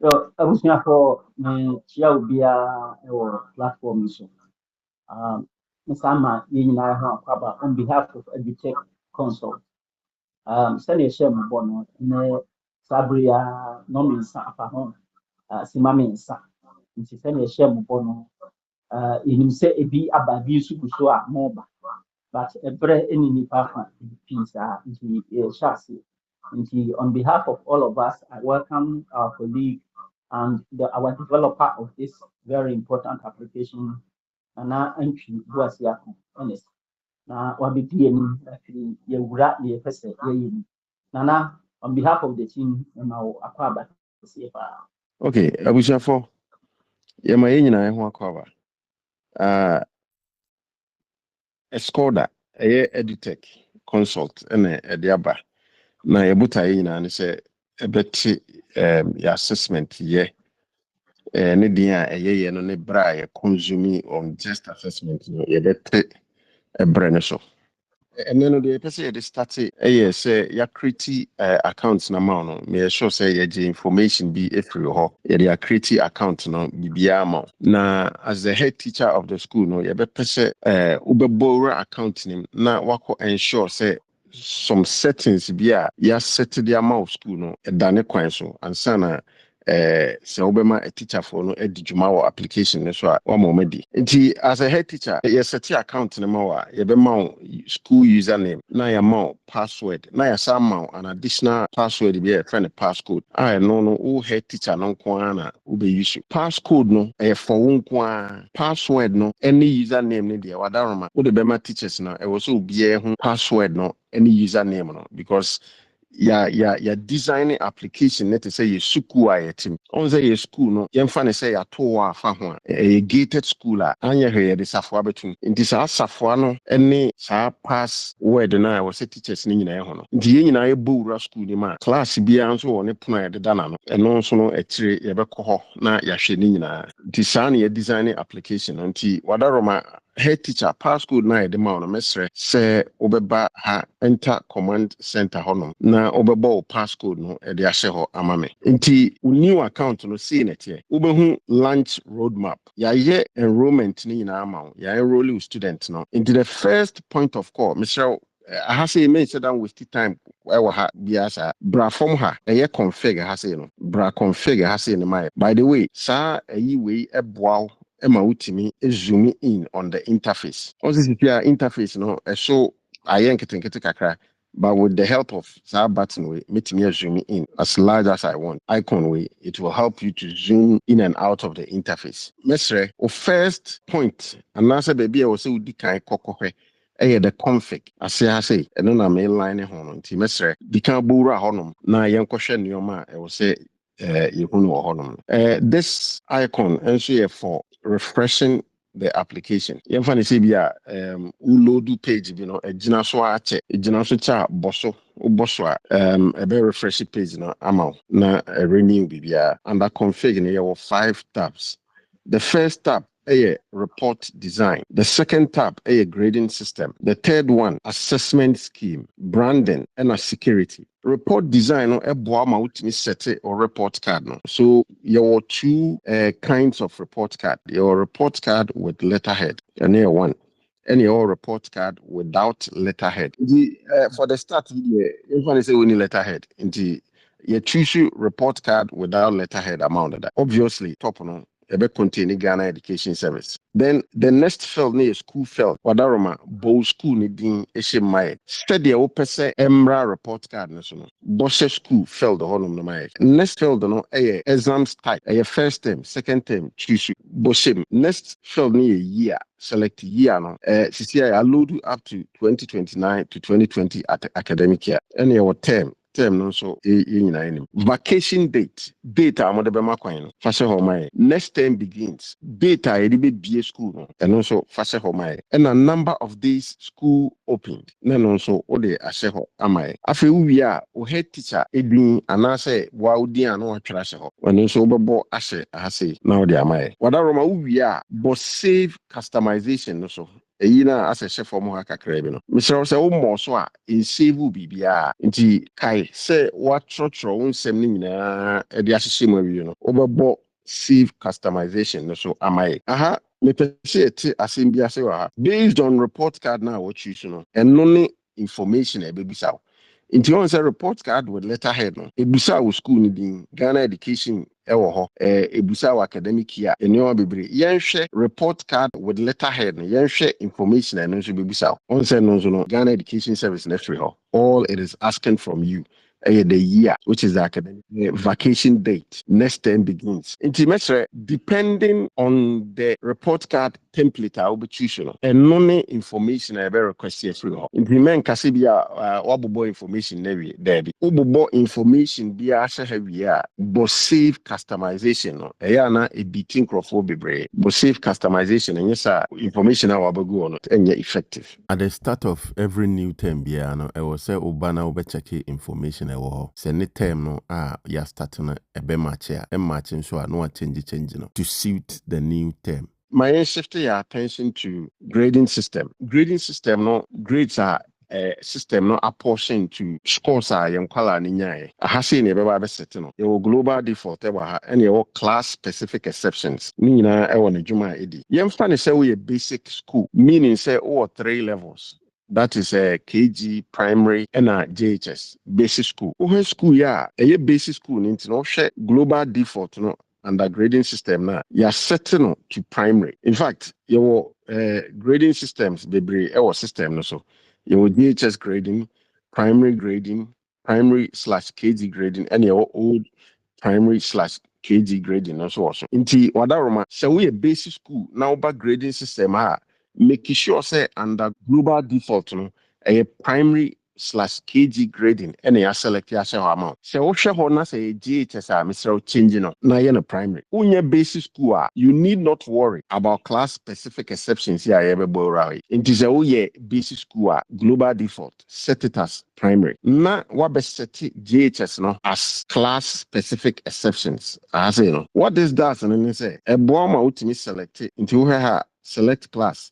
So, I was here for me, Chia will be a platform. So, Miss Amma, you know, on behalf of EduTech Consult, send a share bono, ne Sabria, no means Sapahon, Simami, nti sɛnea ɛhyɛ mo bɔ no yɛnim sɛ ebi aba bi nso gu so a mɔba but ɛbrɛ ne nipa fa pii saa nti yɛhyɛ ase nti on behalf of all of us I welcome our colleague and our developer of this very important application Nana Antwi Boasiako Ernest na wabɛdi anim afiri yɛwura ne yɛpɛ sɛ yɛyɛ mu Nana on behalf of the team ɛma wo akɔ aba kɛseɛ paa. Okay, abusuafo yɛma yɛn nyinaa ho akɔ aba. Excorder ɛyɛ EduTech Consult ɛna ɛde aba na yɛbuta yɛn nyinaa ne sɛ ɛbɛte yɛ assessment yɛ ne deɛ a ɛyɛ yɛ no ne bra yɛ consuming on just assessment no yɛbɛte ɛbrɛ ne so. And then the person they started say ya create account na ma no me sure say ya information be every ho ya create account no bibia ma na as the head teacher of the school no ya be pese ubebora account nim na wako ensure say some settings be ya set the amount of school no e dane kwan so ansana sɛ wobɛma a teacher for no adi dwuma wɔ application ne so a wama ɔmadi nti as a head teacher yɛsɛte account no ma wɔ a yɛbɛma wo school username na yɛma wo password na yɛsa ma wo an additional password bi a yɛfrɛ no passcode a ɛno no wo head teacher no nko ara na wobɛuse passcode no ɛyɛ for wo nko ara password no ɛne username no deɛ wadaroma wode bɛma teachers no ɛwɔ sɛ obiara ho password no ɛne username no because ya design application net say ye school a team on say ye school no yemfa ne say ya to afa ho a gated school a anya hwe de safoa betum nti sa safoa no ene sa pass word na wo say teachers ni nyina ho no nti ye nyina ye bowura school ni ma class bia nso wo ne pono ya de dana no eno nso no etire ye bekɔ hɔ na ya hwe ni nyina nti sa na ye design application nti wadaroma head teacher passcode na yɛde ma no mesrɛ sɛ wobɛba ha enter command center hɔ na wobɛbɔ wo passcode no ɛde ahyɛ hɔ ama me nti wo new account no sei na ɛteɛ wobɛhu lunch roadmap yɛayɛ enrollment no nyinaa ma wo yɛayɛ enrolling student no nti the first point of call mesrɛ aha sɛ yɛmɛ sɛ dan waste time ɛwɔ ha biara saa bra fam ha ɛyɛ config ha sɛ no bra config ha sɛ no ma by the way saa ayi wei ɛboa wo Emma Utimi zoom in on the interface. Also, the interface no so I nkete kakra, but with the help of that button way, make me zoom in as large as I want. Icon way, it will help you to zoom in and out of the interface. Mesre, first point, and answer baby I was say di kan kokokwe. The config. I say, and then I main line hono. Ti mesre, di kan bura hono. Na yankoshe nyoma, I will say this icon also for refreshing the application. You find say be load page, a gina so ache, a gina so cha bosso a very refresh page na amount na a renew bibia under config in here 5 tabs. The first tab a report design. The second tab a grading system. The third one assessment scheme, branding, and a security. Report design a boama ultimate set or report card. No. So your two kinds of report card. Your report card with letterhead, and here one. And your report card without letterhead. For the start, you say we need letterhead. You choose report card without letterhead amount of that. Obviously, top no. Ebe contain Ghana Education Service. Then the next field is school field. Wadaroma bow school ni din eshe mai. Study o pese emra report card national. Boshe school field honum no mai. Next field no exams type. First term, second term, choose boshe. Next field ni year. Select year no. CCI allowed up to 2029 to 2020 at academic year. Any term no so vacation date amode be makwan no fa hwe ho next term begins date a yede be bie school no eno so fa hwe ho and a number of days school opened na no so o de ahwe ho amai afi wi a o head teacher edin anase wa odin ano atwara hwe ho eno so obebo ahwe ahase na o de amai wadaroma wi a but save customization no so na as a chef for mo kakra bi no Mr. say wo mo so a in save bibia nti kai say what trotro wo nsem ni nyina e de ahyehye mu awie no obebo save customization no so amaye aha me pese eti asem bi ase wa based on report card na what you know and no information e be bisa nti on say report card with letterhead no ebusa wo school ni din Ghana education ewo ho ebusa wo academic year enyo bebre yenhwe report card with letterhead no yenhwe information and nso bebusa on say no no Ghana education service na free ho all it is asking from you the year, which is the academic vacation date. Next term begins. Intimately, depending on the report card template, I will be choosing. And no information I will request here free. Implement Casibia, Wabubo information, Navy, Debbie. Ububo information be a heavy, but save customization. Ayana, a beating crofobia, but save customization, and yes, information I will go on and yet effective. At the start of every new term, I will say, Obana will check information. Send the term no ya starting a be match here and matching so no change no to suit the new term. My shift your attention to grading system. Grading system no grades are system no apportion to scores are young kwala ni nyae. Ahase ne beba be set no. Your global default ewa ha and your class specific exceptions. Ni na ewa ne juma edi. Yemfa ne say we a basic school, meaning say all 3 levels. That is a KG, primary, and a JHS, basic school. When school, yeah, a basic school, no share global default, no, under grading system, now, you're setting to primary. In fact, your grading systems, the our system, no, so your JHS grading, primary /KG grading, and your old primary/KG grading, also. Inti, wadaroma, so we a basic school, now about grading system, making sure say under global default no a primary/KG grading and a select your amount. So what share na say GHS Mr. changing na na primary. Unya basic school you need not worry about class specific exceptions here everybody. It is a basic school global default set it as primary. Na what best set GHS no as class specific exceptions. I say no. What this does and then say a bomb ultimate select it into her select class.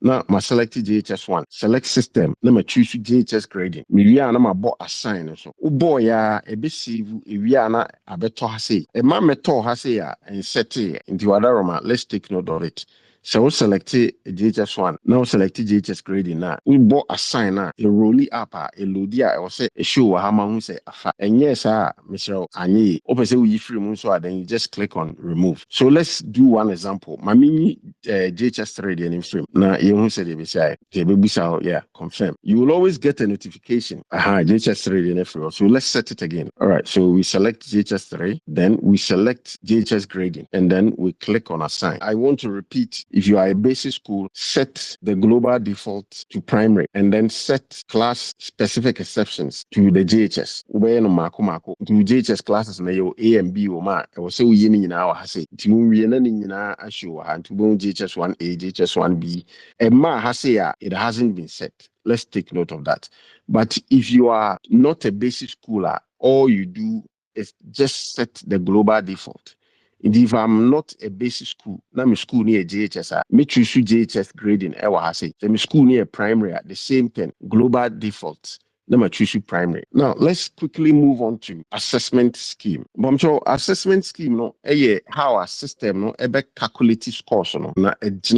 Now, my select JHS1, select system, na ma choose JHS grading. Me na ma bo assign so. Ubo ya ebe save ewia na abeto ha say. E ma meto ha say ya and set it into wadaroma. Let's take note of it. So select JHS1, now select JHS grading na. Ubo assign na a rolly up a loadia or say a show hama hu say afa. And yes, Mr. Anye, open say we free moon so then you just click on remove. So let's do one example. Mamini JHS grading in frame. Now you say they say yeah, confirm. You will always get a notification. JHS 3 in everywhere. So let's set it again. All right. So we select JHS 3, then we select JHS grading, and then we click on assign. I want to repeat. If you are a basic school, set the global default to primary, and then set class specific exceptions to the JHS. Where no mako to JHS classes na yo A and B o ma. I will say we yini nyina wa ha say. Ti mu wie na ni nyina ahwe wa ha. To bon JHS 1A, JHS 1B. It hasn't been set. Let's take note of that. But if you are not a basic schooler, all you do is just set the global default. And if I'm not a basic school, now my school near JHS, me choose JHS grading. I say, my school near primary at the same thing, global default. Now choose primary. Now let's quickly move on to assessment scheme. But so assessment scheme no how a system no calculate scores no na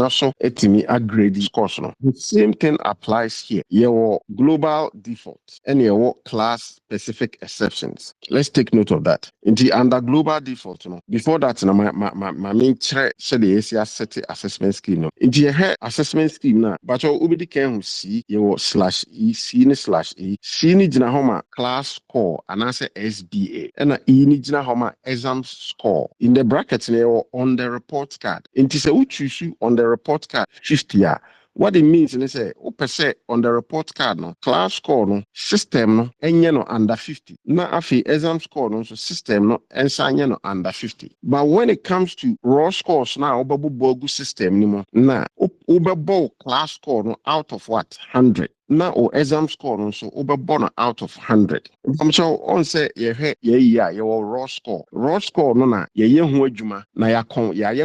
so etimi grade scores no. The same thing applies here. Your global default and your class specific exceptions. Let's take note of that. In the under global default no. Before that na my main say the set assessment scheme no. In the assessment scheme na but you ubedi can see your /e c/e C ni jina homa class score and answer SBA. And E ni jina homa exam score. In the brackets on the report card. In this we choose on the report card 50 ya. What it means is say on the report card no class score no system no enye no under 50. Na afi exam score no so system no ensanye no under 50. But when it comes to raw scores now obabu bogu system ni mo na obabo class score no out of what 100. na o exam score no so wobɛbɔ out of 100. I'm sure on say your raw score. Raw score no na ye ho adwuma na ya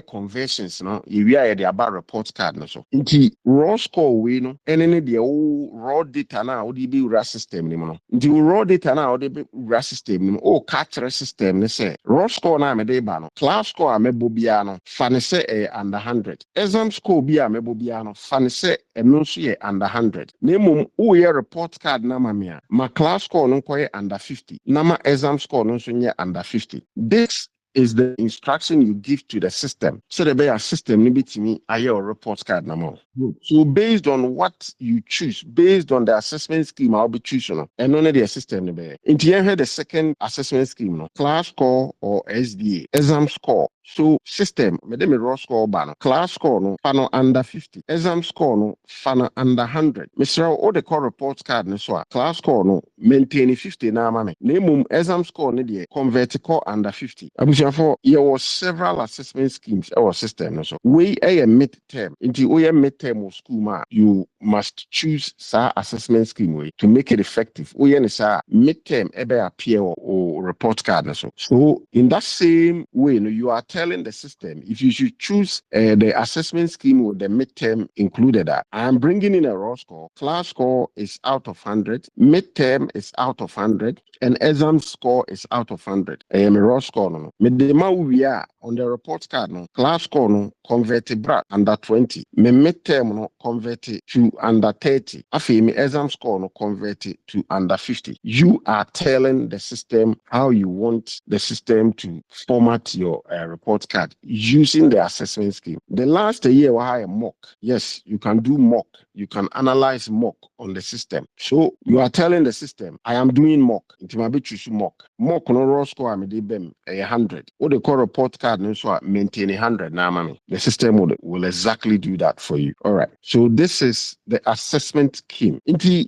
conversions no ye ya the about report card no so. Nti raw score we no ene ne de raw data na wo be ura system ni no. Nti raw data na wo be ura system ni o catch system ne say raw score na me de ba no. Class score a mebo bia no fa ne say under 100. Exam score bia mebo bia no fa ne say eno so ye under 100. Na mum wo ye report card na ma me a ma class score no koye under 50. Na ma exam score no so nye under 50. This is the instruction you give to the system. So the better system maybe to me I your report card number. So based on what you choose, based on the assessment scheme I'll be choosing, and only the system in the end the second assessment scheme, no class score or SDA exam score. So system, me raw score ban class score no fano under 50, exam score no fano under 100. Mr. All the core report card no so class score no maintain 50 na mame. Name exam score no the convert core under 50. For there was several assessment schemes our system no so we a mid-term into we a mid-term of school ma you must choose sa assessment scheme way to make it effective. We any sa mid-term ebe appear or report card no so in that same way no, you are telling the system if you should choose the assessment scheme with the mid-term included that I'm bringing in a raw score. Class score is out of 100, mid-term is out of 100, and exam score is out of 100. I am a raw score no. Medema we are on the report card no. Class score no converted bra under 20. Me mid-term no converted to under 30. Afi me exam score no converted to under 50. You are telling the system how you want the system to format your report card using the assessment scheme. The last year we had a mock. Yes, you can do mock. You can analyze mock on the system. So you are telling the system, I am doing mock. It might be choose mock. Mock no raw score I'm a 100. What they call report card no so maintain 100 now, mommy. The system will exactly do that for you. All right. So this is the assessment scheme.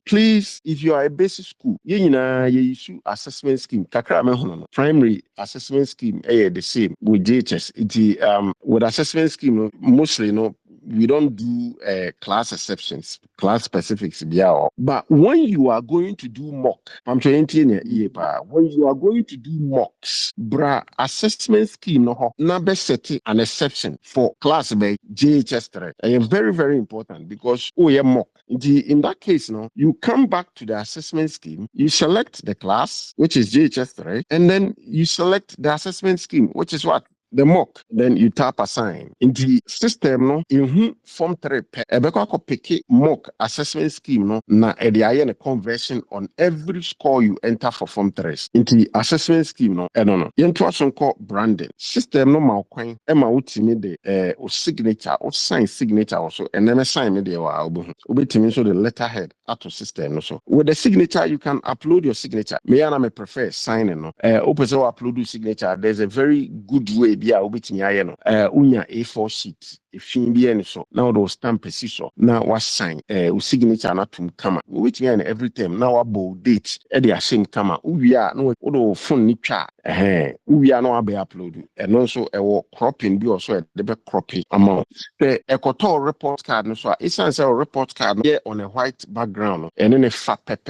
Please, if you are a basic school, you issue assessment scheme. Primary assessment scheme the same with JHS. With assessment scheme, mostly we don't do class exceptions, class specifics. But when you are going to do mock, when you are going to do mocks, assessment scheme number setting an exception for class by JHS 3. And very, very important because mock. In that case, you come back to the assessment scheme, you select the class, which is JHS 3, and then you select the assessment scheme, which is what? The mock, then you tap assign. In the system, in form 3, pick mock assessment scheme, na a conversion on every score you enter for form 3. In the assessment scheme, called branding. System, malcoin, Emma ultimate the signature or sign signature also, and then assign me the so the letterhead out of system. Also, with the signature, you can upload your signature. Me and I prefer signing. Open upload your signature. There's a very good way. Unya A4 sheet. If you be any so now those stamp so now was sign signature not to come which every time now about date the same come we are no phone ni twa we are no be upload and also cropping be also the cropping amount the equator report card no so it's a report card here on a white background and then a fat pep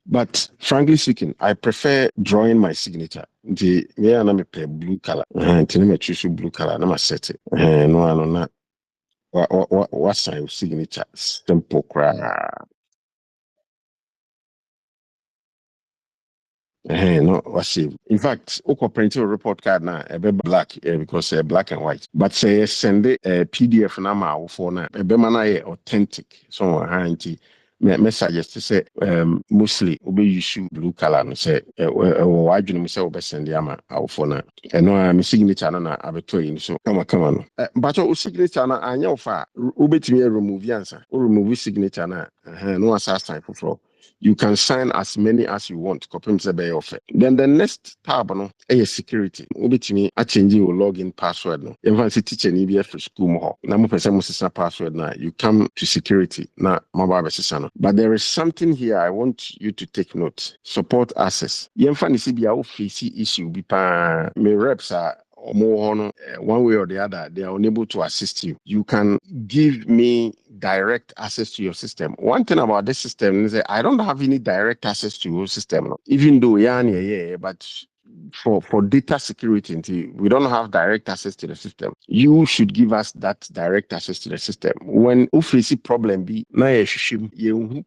but frankly speaking I prefer drawing my signature. The yeah, na me pay blue color. Until me choose blue color, na ma set it. No, not. What's your signature? Simple cry. No, what's it? In fact, Oko print a report card now, a bit black because black and white. But say send it a PDF now for now. A be man authentic. So me suggest to say mostly we issue blue color no say why do you say we send the ama for now. And no my signature na abetoyin so come on. But your signature na anya ofa obetimi remove answer. Or remove signature na no assast time for. You can sign as many as you want. Then the next tab is security. Obetimi a change your login password no. Even if teacher ni be for school mo. Na mo person mo password na you come to security na mobile no. But there is something here I want you to take note. Support access. Yemfa ni si bia o face issue bi pa me reps are one way or the other, they are unable to assist you. You can give me direct access to your system. One thing about this system is that I don't have any direct access to your system, even though but for data security, we don't have direct access to the system. You should give us that direct access to the system. When you face a problem,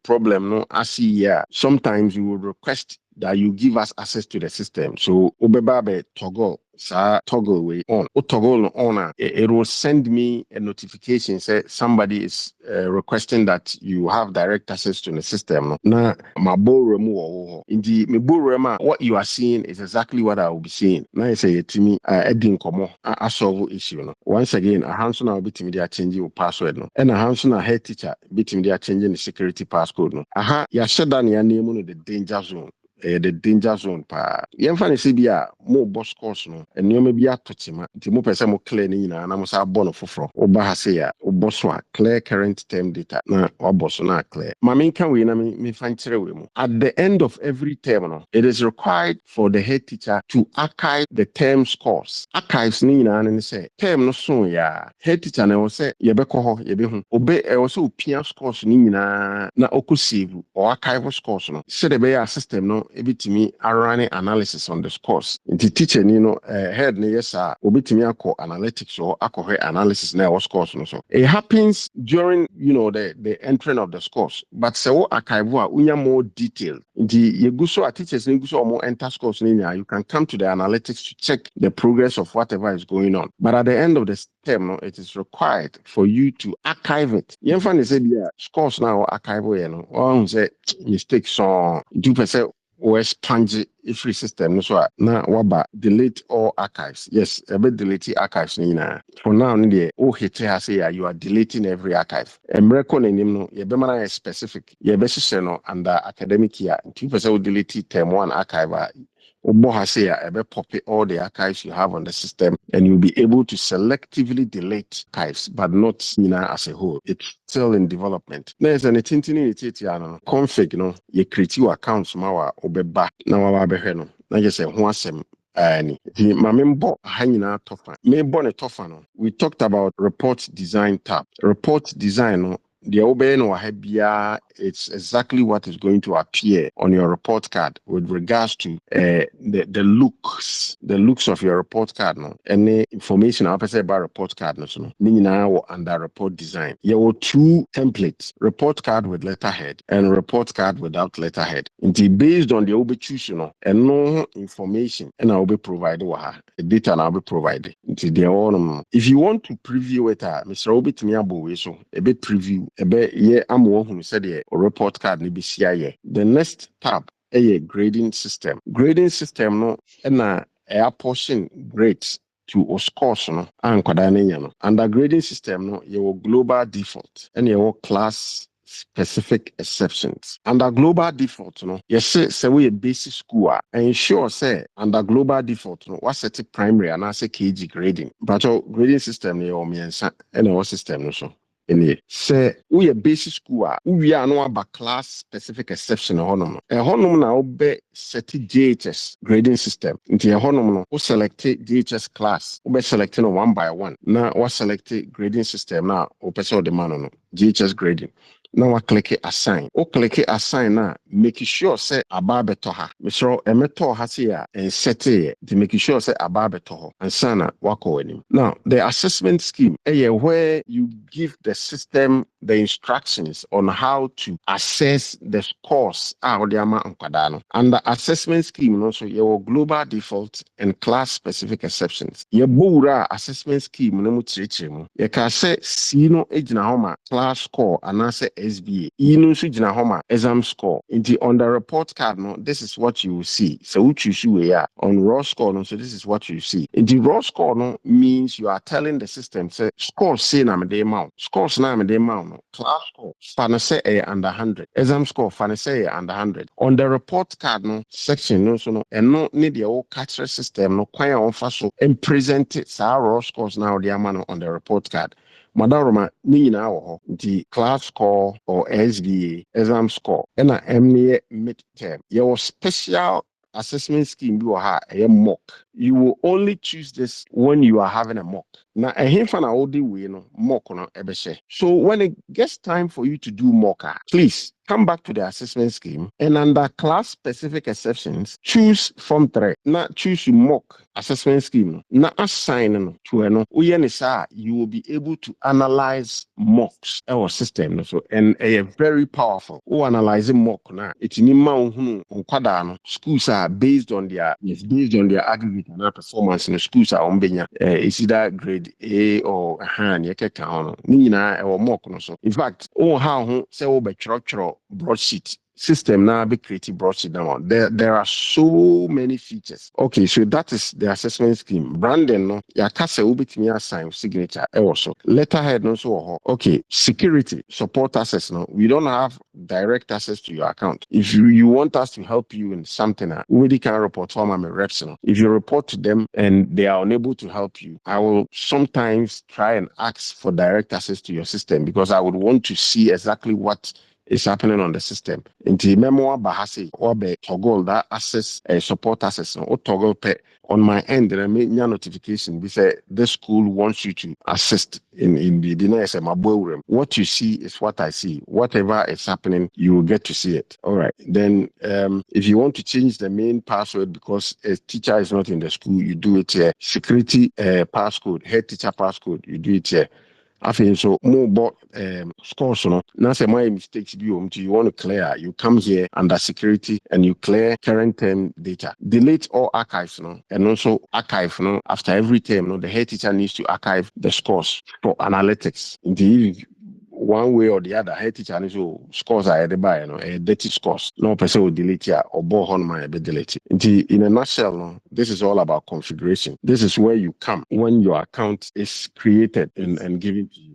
problem no, sometimes you will request that you give us access to the system. So Ubebabe toggle. Toggle way on. Toggle on. It will send me a notification say somebody is requesting that you have direct access to the system. Na mabo in the mabo what you are seeing is exactly what I will be seeing. Now I say to me, Edin Komo, a solve issue. No. Once again, a handsome now bit media changing your password. No. And a handsome head teacher bit media changing the security passcode. No. Aha, ya shut down your name on the danger zone. The danger zone pa yɛmfa ne sɛ bi a mo boss course no nneɛma bi atokyema nti mo pɛ sɛ mo clear ne nyinaa na mo sa abɔ no foforɔ woba ha sɛ ya wobɔ so a clear current term data na wabɔ so na clear ma menka wei na mefa nkyerɛ wei mu at the end of every term no it is required for the head teacher to archive the term scores archives ne nyinaa ne sɛ term no so ya head teacher na ɛwɔ sɛ yɛbɛkɔ hɔ yɛbɛhu obe ɛwɔ sɛ opia scores ne nyinaa na ɔkɔ save or archive scores no sɛ de bɛyɛ system no ebitimi running analysis on the scores. The teacher, head ni yes obitimi akọ analytics or akọ analysis na our scores no so. It happens during the entering of the scores. But se wo archive a unya more detail. The yeguso teachers ni guso more enter scores ni you can come to the analytics to check the progress of whatever is going on. But at the end of the term, it is required for you to archive it. Yemfa ni say bia scores now archive we no. One say mistakes so 2% or sponge free system so na waba delete all archives. Yes, a bit delete archives nina. For now, hit say you are deleting every archive. Record no ye specific. Ye no under academic year. 2% will delete term 1 archive. Pop all the archives you have on the system, and you'll be able to selectively delete archives, but not as a whole. It's still in development. There's an config, you create your accounts mawa obeba na wabeheno. Na just say one any my member hanging tougher. Me born a tougher no. We talked about report design tab. Report design no. The obey no it's exactly what is going to appear on your report card with regards to the looks of your report card. No, any information I say about report card no, now under report design. There were 2 templates: report card with letterhead and report card without letterhead. Until based on the obe choose, and no information, and I'll be provided the data and I'll be provided. Until the all if you want to preview it, Mr. Obi to me so a bit preview. I'm who said the report card ni BCIA. The next tab a grading system. Grading system no na a portion grades to o scores no and no. Under grading system no your global default and your class specific exceptions. Under global default, yes, say we a basic school ensure say under global default, what's set primary and I say KG grading. But your grading system and our system so. Say we a basic school we are no about class specific exception honum na obe set JHS grading system into a honum no we select JHS class we select no 1 by 1 now we select grading system now we person the man no JHS grading. Now I click assign. O click assign now, make sure say ababe toha. Mr. Emeto hasia and set it to make sure say ababe toho and sana wako enim. Now the assessment scheme, where you give the system the instructions on how to assess the scores and the assessment scheme also your global default and class specific exceptions. Your bura assessment scheme no mutrichim. You can say sino ejina homa class score and answer SBA. Jina homa exam score. On the report card, no, this is what you will see. So which you see here on raw score, no, so this is what you see. In the raw score, no, means you are telling the system, say, score say na me de amount. Scores na me de amount, no. Class score, fana say under 100. Exam score, fana say under 100. On the report card, no, section, no, so no, and no need the whole catcher system, no, quite on faso, and present it, sa raw scores now the amount on the report card. Madaroma ni na wo the class score or SBA exam score and a MA midterm. Your special assessment scheme you ha a mock. you will only choose this when you are having a mock. Now, a himfan all the way, mock no ebeshe. So when it gets time for you to do mock, please come back to the assessment scheme and under class specific exceptions, choose form 3. Now choose mock assessment scheme. Now assign to you will be able to analyze mocks our system. So and a very powerful. Analyzing mock now. It's in schools are based on their aggregate and performance in schools are on it's either grade A or or mock. So in fact, how say broadsheet system now be creative broadsheet now. There are so many features. Okay, so that is the assessment scheme. Branding no ya kasa ubitimi assign signature also. Letterhead no so okay, security support access no. We don't have direct access to your account. If you want us to help you in something, we can report from my reps. No? If you report to them and they are unable to help you, I will sometimes try and ask for direct access to your system because I would want to see exactly what is happening on the system. Into memoir bahasi or be toggle that access support access or toggle pay on my end. There may notification. We say this school wants you to assist in the dinner. What you see is what I see. Whatever is happening, you will get to see it. All right. Then if you want to change the main password because a teacher is not in the school, you do it here. Security passcode, head teacher passcode, you do it here. I think so more about scores, now say my mistakes you want to clear, you come here under security and you clear current term data. Delete all archives, and also archive, after every term, the head teacher needs to archive the scores for analytics. Indeed, one way or the other, head teacher needs to scores are by dirty scores. No person will delete here or on my delete. In a nutshell, this is all about configuration. This is where you come when your account is created and given to you.